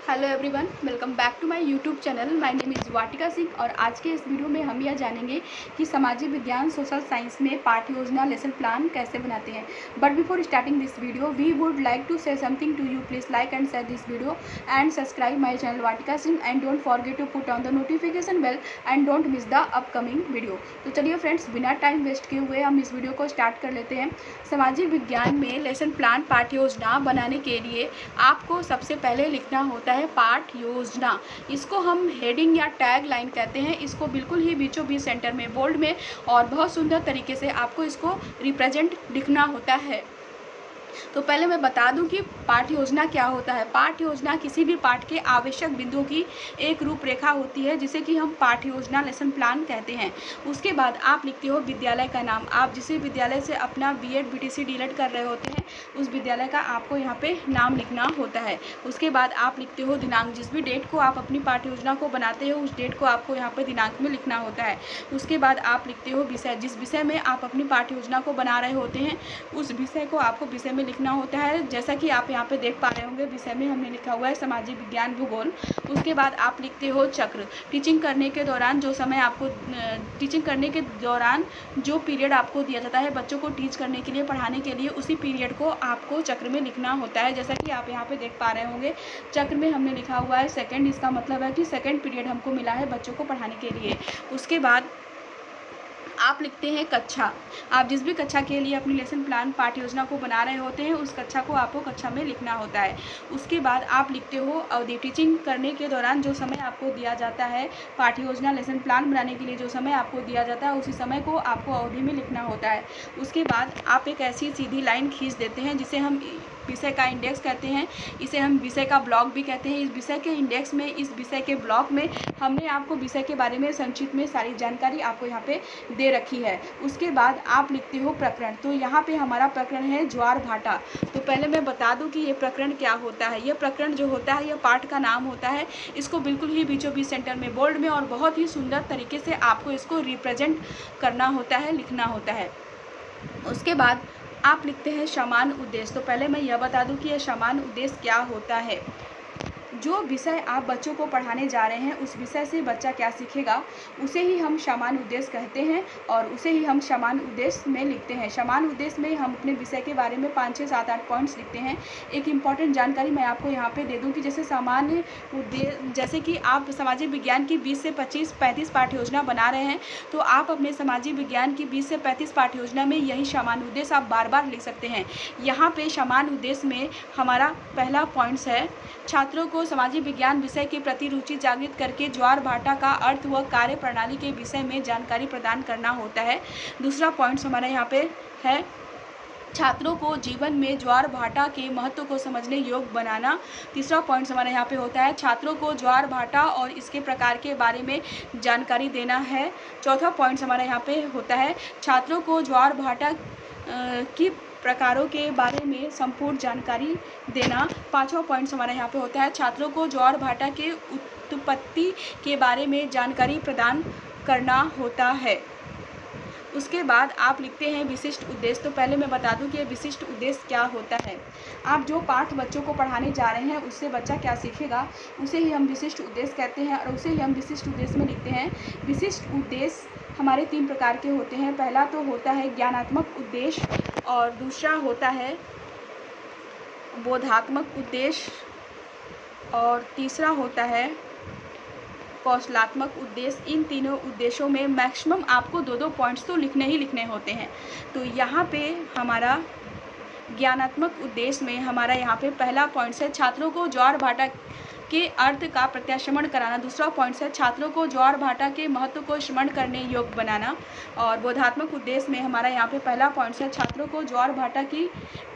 Hello everyone, welcome back to my YouTube channel. My name is Vatika Singh और आज के इस वीडियो में हम यह जानेंगे कि सामाजिक विज्ञान सोशल साइंस में पाठ्य योजना लेसन प्लान कैसे बनाते हैं। But before starting this video we would like to say something to you. Please like and share this video and subscribe my channel Vatika Singh and don't forget to put on the notification bell and don't miss the upcoming video. तो चलिए friends, बिना time waste किए हुए हम इस video को start कर लेते हैं। सामाजिक विज्ञान में लेसन प्लान पाठ्य योजना बनाने के लिए आपको सबसे पहले लिखना होता है पाठ योजना। इसको हम हेडिंग या टैग लाइन कहते हैं। इसको बिल्कुल ही बीचों बीच सेंटर में बोल्ड में और बहुत सुंदर तरीके से आपको इसको रिप्रेजेंट लिखना होता है। तो पहले मैं बता दूं कि पाठ योजना क्या होता है। पाठ योजना किसी भी पाठ के आवश्यक बिंदुओं की एक रूपरेखा होती है जिसे कि हम पाठ योजना लेसन प्लान कहते हैं। उसके बाद आप लिखते हो विद्यालय का नाम। आप जिस विद्यालय से अपना बीएड बीटीसी डीएलएड कर रहे होते हैं उस विद्यालय का आपको यहाँ पे नाम लिखना होता है। उसके बाद आप लिखते हो दिनांक। जिस भी डेट को आप अपनी पाठ्य योजना को बनाते हो उस डेट को आपको यहाँ पे दिनांक में लिखना होता है। उसके बाद आप लिखते हो विषय। जिस विषय में आप अपनी पाठ्य योजना को बना रहे होते हैं उस विषय को आपको विषय में लिखना होता है। जैसा कि आप यहाँ पे देख पा रहे होंगे विषय में हमने लिखा हुआ है सामाजिक विज्ञान भूगोल। उसके बाद आप लिखते हो चक्र। टीचिंग करने के दौरान जो समय आपको टीचिंग करने के दौरान जो पीरियड आपको दिया जाता है बच्चों को टीच करने के लिए, पढ़ाने के लिए, उसी पीरियड को आपको चक्र में लिखना होता है। जैसा कि आप यहाँ पे देख पा रहे होंगे चक्र में हमने लिखा हुआ है सेकंड। इसका मतलब है कि सेकंड पीरियड हमको मिला है बच्चों को पढ़ाने के लिए। उसके बाद आप लिखते हैं कक्षा। आप जिस भी कक्षा के लिए अपनी लेसन प्लान पाठ्य योजना को बना रहे होते हैं उस कक्षा को आपको कक्षा में लिखना होता है। उसके बाद आप लिखते हो अवधि। टीचिंग करने के दौरान जो समय आपको दिया जाता है, पाठ्य योजना लेसन प्लान बनाने के लिए जो समय आपको दिया जाता है उसी समय को आपको अवधि में लिखना होता है। उसके बाद आप एक ऐसी सीधी लाइन खींच देते हैं जिसे हम विषय का इंडेक्स कहते हैं। इसे हम विषय का ब्लॉक भी कहते हैं। इस विषय के इंडेक्स में, इस विषय के ब्लॉक में हमने आपको विषय के बारे में संक्षिप्त में सारी जानकारी आपको यहाँ पे दे रखी है। उसके बाद आप लिखते हो प्रकरण। तो यहाँ पे हमारा प्रकरण है ज्वार भाटा। तो पहले मैं बता दूं कि ये प्रकरण क्या होता है। ये प्रकरण जो होता है यह पाठ का नाम होता है। इसको बिल्कुल ही बीचों बीच सेंटर में बोल्ड में और बहुत ही सुंदर तरीके से आपको इसको रिप्रेजेंट करना होता है, लिखना होता है। उसके बाद आप लिखते हैं समान उद्देश्य। तो पहले मैं यह बता दूं कि यह समान उद्देश्य क्या होता है। जो विषय आप बच्चों को पढ़ाने जा रहे हैं उस विषय से बच्चा क्या सीखेगा उसे ही हम समान उद्देश्य कहते हैं और उसे ही हम समान उद्देश्य में लिखते हैं। समान उद्देश्य में हम अपने विषय के बारे में 5, 6, 7, 8 पॉइंट्स लिखते हैं। एक इम्पॉर्टेंट जानकारी मैं आपको यहाँ पे दे दूँ कि जैसे सामान्य उद्देश्य, जैसे कि आप सामाजिक विज्ञान की 20 से 25, 35 पाठ्य योजना बना रहे हैं तो आप अपने सामाजिक विज्ञान की 20 से 35 पाठ्य योजना में यही समान उद्देश्य आप बार बार लिख सकते हैं। यहाँ पे समान उद्देश्य में हमारा पहला पॉइंट्स है छात्रों को सामाजिक विज्ञान विषय के प्रति रुचि जागृत करके ज्वार भाटा का अर्थ व कार्य प्रणाली के विषय में जानकारी प्रदान करना होता है। दूसरा पॉइंट हमारा यहाँ पे है छात्रों को जीवन में ज्वार भाटा के महत्व को समझने योग्य बनाना। तीसरा पॉइंट हमारा यहाँ पे होता है छात्रों को ज्वार भाटा और इसके प्रकार के बारे में जानकारी देना है। चौथा पॉइंट हमारा यहाँ पे होता है छात्रों को ज्वार भाटा की प्रकारों के बारे में संपूर्ण जानकारी देना। पांचवा पॉइंट हमारा यहाँ पे होता है छात्रों को ज्वार भाटा के उत्पत्ति के बारे में जानकारी प्रदान करना होता है। उसके बाद आप लिखते हैं विशिष्ट उद्देश्य। तो पहले मैं बता दूं कि ये विशिष्ट उद्देश्य क्या होता है। आप जो पाठ बच्चों को पढ़ाने जा रहे हैं उससे बच्चा क्या सीखेगा उसे ही हम विशिष्ट उद्देश्य कहते हैं और उसे ही हम विशिष्ट उद्देश्य में लिखते हैं। विशिष्ट उद्देश्य हमारे 3 प्रकार के होते हैं। पहला तो होता है ज्ञानात्मक उद्देश्य और दूसरा होता है बोधात्मक उद्देश्य और तीसरा होता है कौशलात्मक उद्देश्य। इन तीनों उद्देश्यों में मैक्सिमम आपको 2-2 पॉइंट्स तो लिखने ही लिखने होते हैं। तो यहाँ पे हमारा ज्ञानात्मक उद्देश्य में हमारा यहाँ पे पहला पॉइंट है छात्रों को ज्वार भाटा के अर्थ का प्रत्याशमन कराना। दूसरा पॉइंट है छात्रों को ज्वार भाटा के महत्व को स्मरण करने योग्य बनाना। और बोधात्मक उद्देश्य में हमारा यहाँ पे पहला पॉइंट है छात्रों को ज्वार भाटा की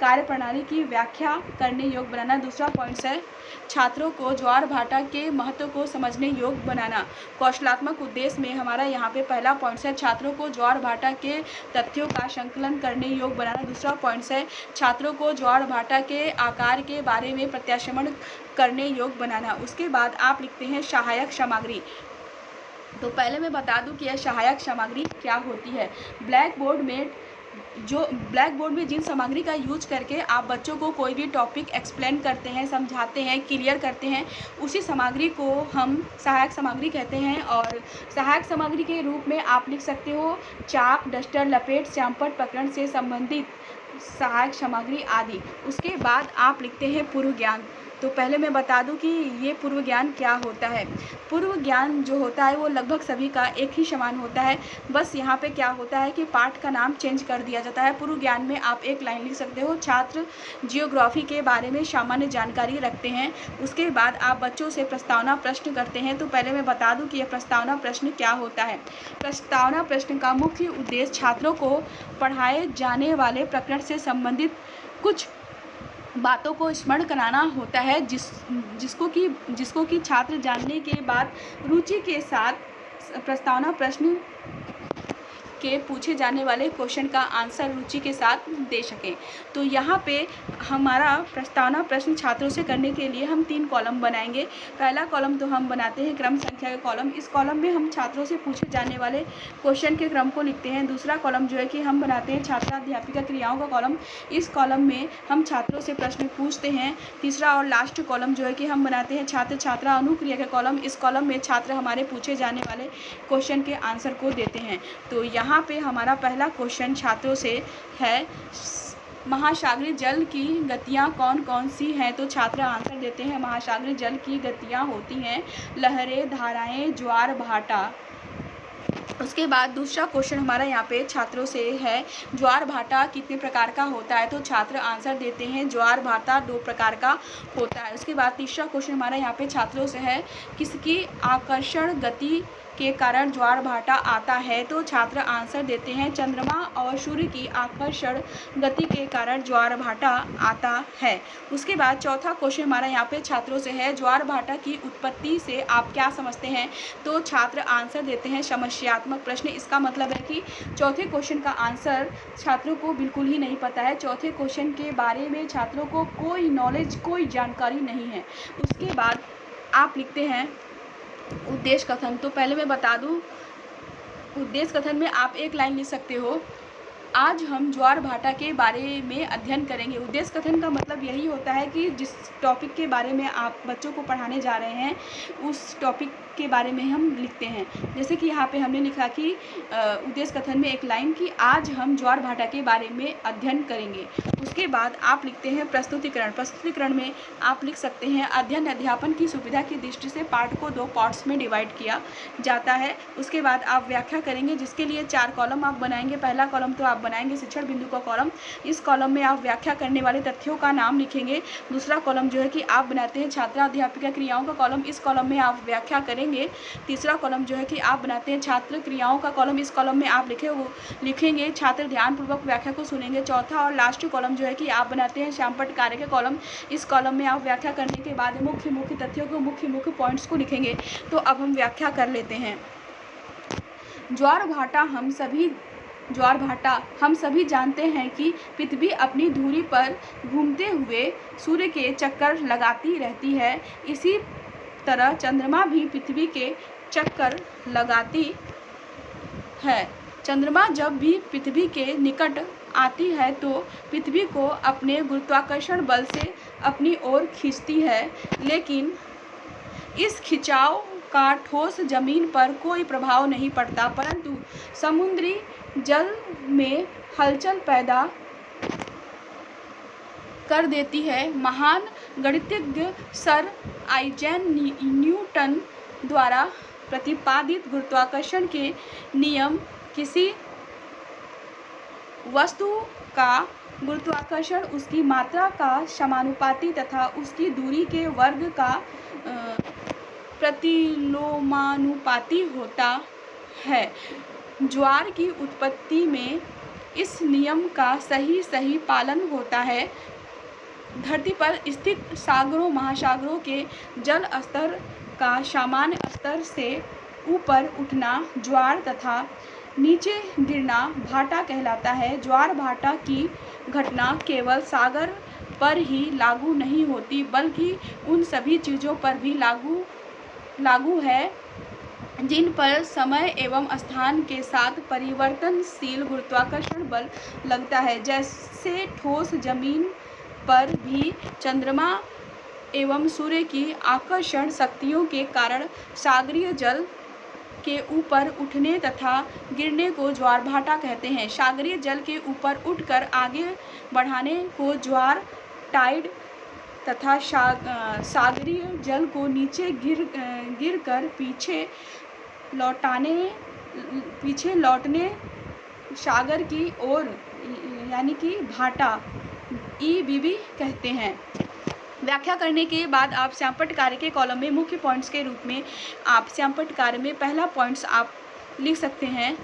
कार्यप्रणाली की व्याख्या करने योग्य बनाना। दूसरा पॉइंट है छात्रों को ज्वार भाटा के महत्व को समझने योग्य बनाना। कौशलात्मक उद्देश्य में हमारा यहाँ पे पहला पॉइंट है छात्रों को ज्वार भाटा के तथ्यों का संकलन करने योग्य बनाना। दूसरा पॉइंट है छात्रों को ज्वार भाटा के आकार के बारे में प्रत्याशमन करने योग्य बनाना। उसके बाद आप लिखते हैं सहायक सामग्री। तो पहले मैं बता दूं कि यह सहायक सामग्री क्या होती है। ब्लैक बोर्ड में जो ब्लैक बोर्ड में जिन सामग्री का यूज करके आप बच्चों को कोई भी टॉपिक एक्सप्लेन करते हैं, समझाते हैं, क्लियर करते हैं, उसी सामग्री को हम सहायक सामग्री कहते हैं। और सहायक सामग्री के रूप में आप लिख सकते हो चाक, डस्टर, लपेट, श्यामपट्ट, प्रकरण से संबंधित सहायक सामग्री आदि। उसके बाद आप लिखते हैं पूर्व ज्ञान। तो पहले मैं बता दूं कि ये पूर्व ज्ञान क्या होता है। पूर्व ज्ञान जो होता है वो लगभग सभी का एक ही समान होता है, बस यहाँ पे क्या होता है कि पाठ का नाम चेंज कर दिया जाता है। पूर्व ज्ञान में आप एक लाइन लिख सकते हो, छात्र जियोग्राफी के बारे में सामान्य जानकारी रखते हैं। उसके बाद आप बच्चों से प्रस्तावना प्रश्न करते हैं। तो पहले मैं बता दूं कि यह प्रस्तावना प्रश्न क्या होता है। प्रस्तावना प्रश्न का मुख्य उद्देश्य छात्रों को पढ़ाए जाने वाले प्रकरण से संबंधित कुछ बातों को स्मरण कराना होता है, जिसको कि छात्र जानने के बाद रुचि के साथ प्रस्तावना प्रश्न के पूछे जाने वाले क्वेश्चन का आंसर रुचि के साथ दे सकें। तो यहाँ पे हमारा प्रस्तावना प्रश्न छात्रों से करने के लिए हम 3 कॉलम बनाएंगे। पहला कॉलम तो हम बनाते हैं क्रम संख्या का कॉलम। इस कॉलम में हम छात्रों से पूछे जाने वाले क्वेश्चन के क्रम को लिखते हैं। दूसरा कॉलम जो है कि हम बनाते हैं छात्रा अध्यापिका क्रियाओं का कॉलम। इस कॉलम में हम छात्रों से प्रश्न पूछते हैं। तीसरा और लास्ट कॉलम जो है कि हम बनाते हैं छात्र छात्रा अनुक्रिया का कॉलम। इस कॉलम में छात्र हमारे पूछे जाने वाले क्वेश्चन के आंसर को देते हैं। तो यहाँ पे हमारा पहला क्वेश्चन छात्रों से है, महासागरीय जल की गतियाँ कौन कौन सी हैं। तो छात्र आंसर देते हैं महासागरीय जल की गतियाँ होती हैं लहरें, धाराएं, ज्वार भाटा। उसके बाद दूसरा क्वेश्चन हमारा यहाँ पे छात्रों से है, ज्वार भाटा कितने प्रकार का होता है। तो छात्र आंसर देते हैं ज्वार भाटा 2 प्रकार का होता है। उसके बाद तीसरा क्वेश्चन हमारा यहाँ पे छात्रों से है, किसकी आकर्षण गति के कारण ज्वार भाटा आता है। तो छात्र आंसर देते हैं चंद्रमा और सूर्य की आकर्षण गति के कारण ज्वार भाटा आता है। उसके बाद चौथा क्वेश्चन हमारा यहाँ पे छात्रों से है, ज्वार भाटा की उत्पत्ति से आप क्या समझते हैं। तो छात्र आंसर देते हैं समस्यात्मक प्रश्न। इसका मतलब है कि चौथे क्वेश्चन का आंसर छात्रों को बिल्कुल ही नहीं पता है। चौथे क्वेश्चन के बारे में छात्रों को कोई नॉलेज, कोई जानकारी नहीं है। उसके बाद आप लिखते हैं उद्देश्य कथन। तो पहले मैं बता दूं, उद्देश्य कथन में आप एक लाइन लिख सकते हो, आज हम ज्वार भाटा के बारे में अध्ययन करेंगे। उद्देश्य कथन का मतलब यही होता है कि जिस टॉपिक के बारे में आप बच्चों को पढ़ाने जा रहे हैं उस टॉपिक के बारे में हम लिखते हैं। जैसे कि यहाँ पे हमने लिखा कि उद्देश्य कथन में एक लाइन कि आज हम ज्वार भाटा के बारे में अध्ययन करेंगे। उसके बाद आप लिखते हैं प्रस्तुतिकरण। प्रस्तुतिकरण में आप लिख सकते हैं अध्ययन अध्यापन की सुविधा की दृष्टि से पाठ को 2 पार्ट्स में डिवाइड किया जाता है। उसके बाद आप व्याख्या करेंगे, जिसके लिए 4 कॉलम आप बनाएंगे। पहला कॉलम तो आप बनाएंगे शिक्षण बिंदु का कॉलम। इस कॉलम में आप व्याख्या करने वाले तथ्यों का नाम लिखेंगे। दूसरा कॉलम जो है कि आप बनाते हैं छात्रा अध्यापिका क्रियाओं का कॉलम। इस कॉलम में आप व्याख्या करेंगे। तीसरा कॉलम जो है कि आप बनाते हैं छात्र क्रियाओं का कॉलम। इस कॉलम में आप लिखेंगे छात्र ध्यानपूर्वक व्याख्या को सुनेंगे। चौथा और लास्ट कॉलम जो है कि आप बनाते हैं श्यामपट्ट कार्य का कॉलम। इस कॉलम में आप व्याख्या करने के बाद मुख्य तथ्यों को, मुख्य पॉइंट्स को लिखेंगे। तो अब हम व्याख्या कर लेते हैं। ज्वार भाटा हम सभी जानते हैं कि पृथ्वी अपनी धुरी पर घूमते हुए सूर्य के चक्कर लगाती रहती है। इसी तरह चंद्रमा भी पृथ्वी के चक्कर लगाती है। चंद्रमा जब भी पृथ्वी के निकट आती है तो पृथ्वी को अपने गुरुत्वाकर्षण बल से अपनी ओर खींचती है, लेकिन इस खिंचाव का ठोस जमीन पर कोई प्रभाव नहीं पड़ता, परंतु समुद्री जल में हलचल पैदा कर देती है। महान गणितज्ञ सर आइजैक न्यूटन द्वारा प्रतिपादित गुरुत्वाकर्षण के नियम किसी वस्तु का गुरुत्वाकर्षण उसकी मात्रा का समानुपाती तथा उसकी दूरी के वर्ग का प्रतिलोमानुपाती होता है। ज्वार की उत्पत्ति में इस नियम का सही पालन होता है। धरती पर स्थित सागरों महासागरों के जल स्तर का सामान्य स्तर से ऊपर उठना ज्वार तथा नीचे गिरना भाटा कहलाता है। ज्वार भाटा की घटना केवल सागर पर ही लागू नहीं होती, बल्कि उन सभी चीज़ों पर भी लागू है जिन पर समय एवं स्थान के साथ परिवर्तनशील गुरुत्वाकर्षण बल लगता है। जैसे ठोस जमीन पर भी चंद्रमा एवं सूर्य की आकर्षण शक्तियों के कारण सागरीय जल के ऊपर उठने तथा गिरने को ज्वार भाटा कहते हैं। सागरीय जल के ऊपर उठकर आगे बढ़ाने को ज्वार टाइड तथा सागरीय जल को नीचे गिरकर पीछे लौटने सागर की ओर यानी कि भाटा ईबीबी कहते हैं। व्याख्या करने के बाद आप श्यामपट्ट कार्य के कॉलम में मुख्य पॉइंट्स के रूप में आप श्यामपट्ट कार्य में पहला पॉइंट्स आप लिख सकते हैं।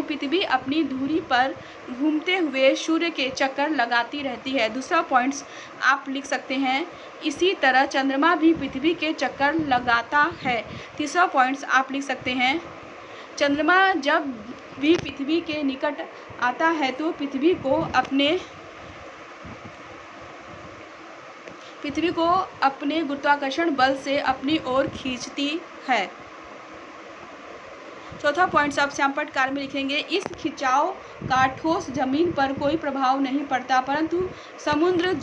पृथ्वी अपनी धुरी पर घूमते हुए सूर्य के चक्कर लगाती रहती है। दूसरा पॉइंट्स आप लिख सकते हैं, इसी तरह चंद्रमा भी पृथ्वी के चक्कर लगाता है। तीसरा पॉइंट्स आप लिख सकते हैं, चंद्रमा जब भी पृथ्वी के निकट आता है तो पृथ्वी को अपने गुरुत्वाकर्षण बल से अपनी ओर खींचती है। चौथा पॉइंट आप श्यामपट्ट कार्य में लिखेंगे, इस खिंचाव का ठोस जमीन पर कोई प्रभाव नहीं पड़ता, परंतु समुद्र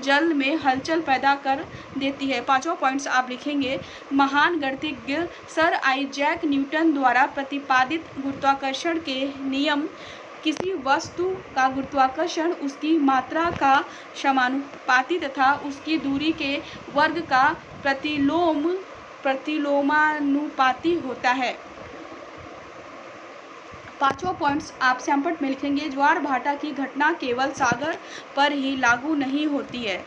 जल में हलचल पैदा कर देती है। पांचवा पॉइंट्स आप लिखेंगे, महान गणितज्ञ सर आइजैक न्यूटन द्वारा प्रतिपादित गुरुत्वाकर्षण के नियम किसी वस्तु का गुरुत्वाकर्षण उसकी मात्रा का समानुपाती तथा उसकी दूरी के वर्ग का प्रतिलोमानुपाती होता है। पांचवा पॉइंट्स आप श्यामपट्ट में लिखेंगे, ज्वार भाटा की घटना केवल सागर पर ही लागू नहीं होती है।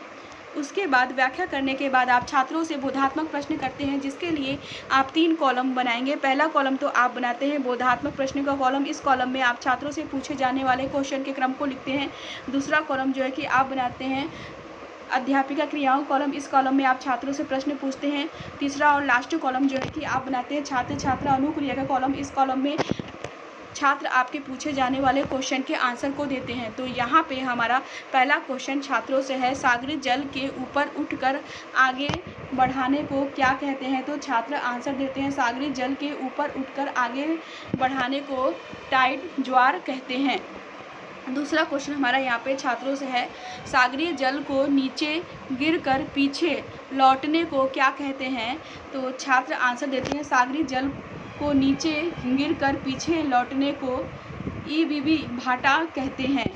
उसके बाद व्याख्या करने के बाद आप छात्रों से बोधात्मक प्रश्न करते हैं, जिसके लिए आप 3 कॉलम बनाएंगे। पहला कॉलम तो आप बनाते हैं बोधात्मक प्रश्न का कॉलम। इस कॉलम में आप छात्रों से पूछे जाने वाले क्वेश्चन के क्रम को लिखते हैं। दूसरा कॉलम जो है कि आप बनाते हैं अध्यापिका क्रियाओं कॉलम। इस कॉलम में आप छात्रों से प्रश्न पूछते हैं। तीसरा और लास्ट कॉलम जो है कि आप बनाते हैं छात्र छात्रा अनुक्रिया का कॉलम। इस कॉलम में छात्र आपके पूछे जाने वाले क्वेश्चन के आंसर को देते हैं। तो यहाँ पे हमारा पहला क्वेश्चन छात्रों से है, सागरीय जल के ऊपर उठकर आगे बढ़ाने को क्या कहते हैं? तो छात्र आंसर देते हैं, सागरीय जल के ऊपर उठकर आगे बढ़ाने को टाइड ज्वार कहते हैं। दूसरा क्वेश्चन हमारा यहाँ पे छात्रों से है, सागरीय जल को नीचे गिरकर पीछे लौटने को क्या कहते हैं? तो छात्र आंसर देते हैं, सागरीय जल को नीचे गिरकर पीछे लौटने को ईबीबी भाटा कहते हैं।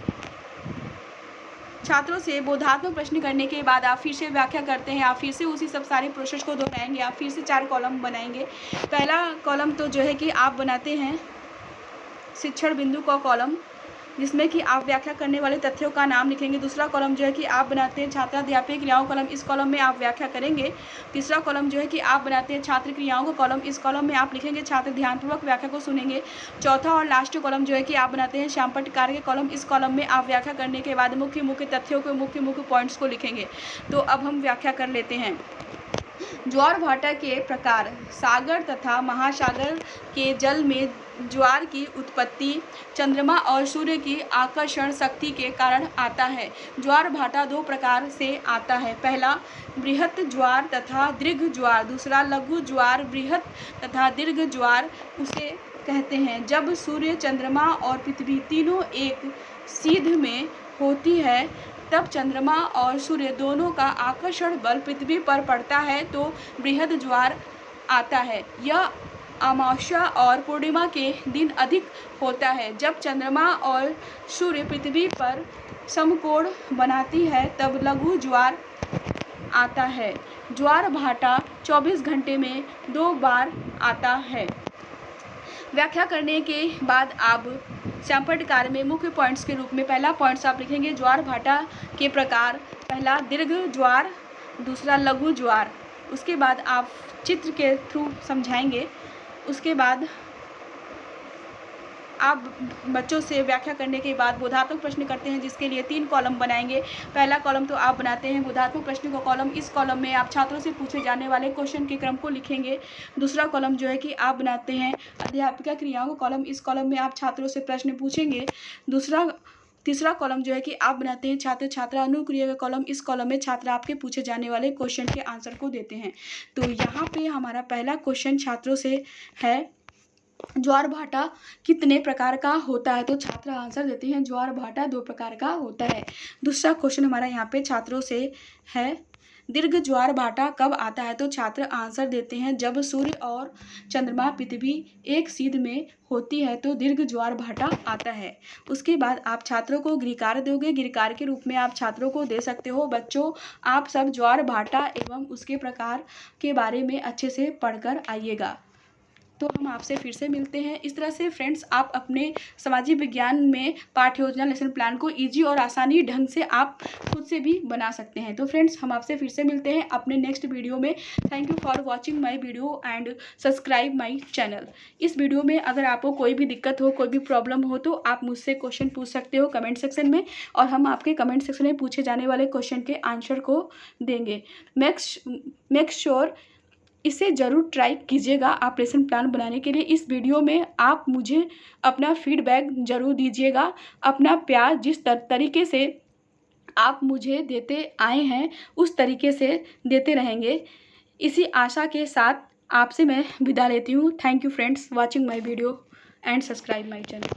छात्रों से बोधात्मक प्रश्न करने के बाद आप फिर से व्याख्या करते हैं। आप फिर से उसी सब सारे प्रोसेस को दोहराएंगे। आप फिर से 4 कॉलम बनाएंगे। पहला कॉलम तो जो है कि आप बनाते हैं शिक्षण बिंदु का कॉलम, जिसमें कि आप व्याख्या करने वाले तथ्यों का नाम लिखेंगे। दूसरा कॉलम जो है कि आप बनाते हैं छात्राध्यापक क्रियाओं कॉलम। इस कॉलम में आप व्याख्या करेंगे। तीसरा कॉलम जो है कि आप बनाते हैं छात्र क्रियाओं का कॉलम। इस कॉलम में आप लिखेंगे छात्र ध्यानपूर्वक व्याख्या को सुनेंगे। चौथा और लास्ट कॉलम जो है कि आप बनाते हैं श्यामपट्ट कार्य के कॉलम। इस कॉलम में आप व्याख्या करने के बाद मुख्य तथ्यों को मुख्य पॉइंट्स को लिखेंगे। तो अब हम व्याख्या कर लेते हैं। ज्वार भाटा के प्रकार, सागर तथा महासागर के जल में ज्वार की उत्पत्ति चंद्रमा और सूर्य की आकर्षण शक्ति के कारण आता है। ज्वार भाटा 2 प्रकार से आता है, पहला बृहत ज्वार तथा दीर्घ ज्वार, दूसरा लघु ज्वार। बृहत तथा दीर्घ ज्वार उसे कहते हैं जब सूर्य, चंद्रमा और पृथ्वी तीनों एक सीध में होती है, तब चंद्रमा और सूर्य दोनों का आकर्षण बल पृथ्वी पर पड़ता है तो बृहद ज्वार आता है। यह अमावस्या और पूर्णिमा के दिन अधिक होता है। जब चंद्रमा और सूर्य पृथ्वी पर समकोण बनाती है तब लघु ज्वार आता है। ज्वार भाटा 24 घंटे में 2 बार आता है। व्याख्या करने के बाद आप श्यामपट्ट कार्य में मुख्य पॉइंट्स के रूप में पहला पॉइंट्स आप लिखेंगे ज्वार भाटा के प्रकार, पहला दीर्घ ज्वार, दूसरा लघु ज्वार। उसके बाद आप चित्र के थ्रू समझाएंगे। उसके बाद आप बच्चों से व्याख्या करने के बाद बोधात्मक प्रश्न करते हैं, जिसके लिए 3 कॉलम बनाएंगे। पहला कॉलम तो आप बनाते हैं बोधात्मक प्रश्न का कॉलम। इस कॉलम में आप छात्रों से पूछे जाने वाले क्वेश्चन के क्रम को लिखेंगे। दूसरा कॉलम जो है कि आप बनाते हैं अध्यापिका क्रियाओं का कॉलम। इस कॉलम में आप छात्रों से प्रश्न पूछेंगे। तीसरा कॉलम जो है कि आप बनाते हैं छात्र छात्रा अनुक्रिया का कॉलम। इस कॉलम में छात्र आपके पूछे जाने वाले क्वेश्चन के आंसर को देते हैं। तो यहाँ पे हमारा पहला क्वेश्चन छात्रों से है, ज्वार भाटा कितने प्रकार का होता है? तो छात्र आंसर देते हैं ज्वार भाटा 2 प्रकार का होता है। दूसरा क्वेश्चन हमारा यहाँ पे छात्रों से है, दीर्घ ज्वार भाटा कब आता है? तो छात्र आंसर देते हैं जब सूर्य और चंद्रमा पृथ्वी एक सीध में होती है तो दीर्घ ज्वार भाटा आता है। उसके बाद आप छात्रों को गृहकार्य दोगे। गृहकार्य के रूप में आप छात्रों को दे सकते हो, बच्चों आप सब ज्वार भाटा एवं उसके प्रकार के बारे में अच्छे से पढ़कर आइएगा। तो हम आपसे फिर से मिलते हैं। इस तरह से फ्रेंड्स आप अपने सामाजिक विज्ञान में पाठ्य योजना लेसन प्लान को ईजी और आसानी ढंग से आप खुद से भी बना सकते हैं। तो फ्रेंड्स हम आपसे फिर से मिलते हैं अपने नेक्स्ट वीडियो में। Thank you for watching my video and subscribe my channel. इस वीडियो में अगर आपको कोई भी दिक्कत हो, कोई भी प्रॉब्लम हो तो आप मुझसे क्वेश्चन पूछ सकते हो कमेंट सेक्शन में, और हम आपके कमेंट सेक्शन में पूछे जाने वाले क्वेश्चन के आंसर को देंगे। मेक श्योर इसे ज़रूर ट्राई कीजिएगा आप लेसन प्लान बनाने के लिए। इस वीडियो में आप मुझे अपना फीडबैक ज़रूर दीजिएगा। अपना प्यार जिस तरीके से आप मुझे देते आए हैं उस तरीके से देते रहेंगे। इसी आशा के साथ आपसे मैं विदा लेती हूँ। Thank you friends watching my video and subscribe my channel.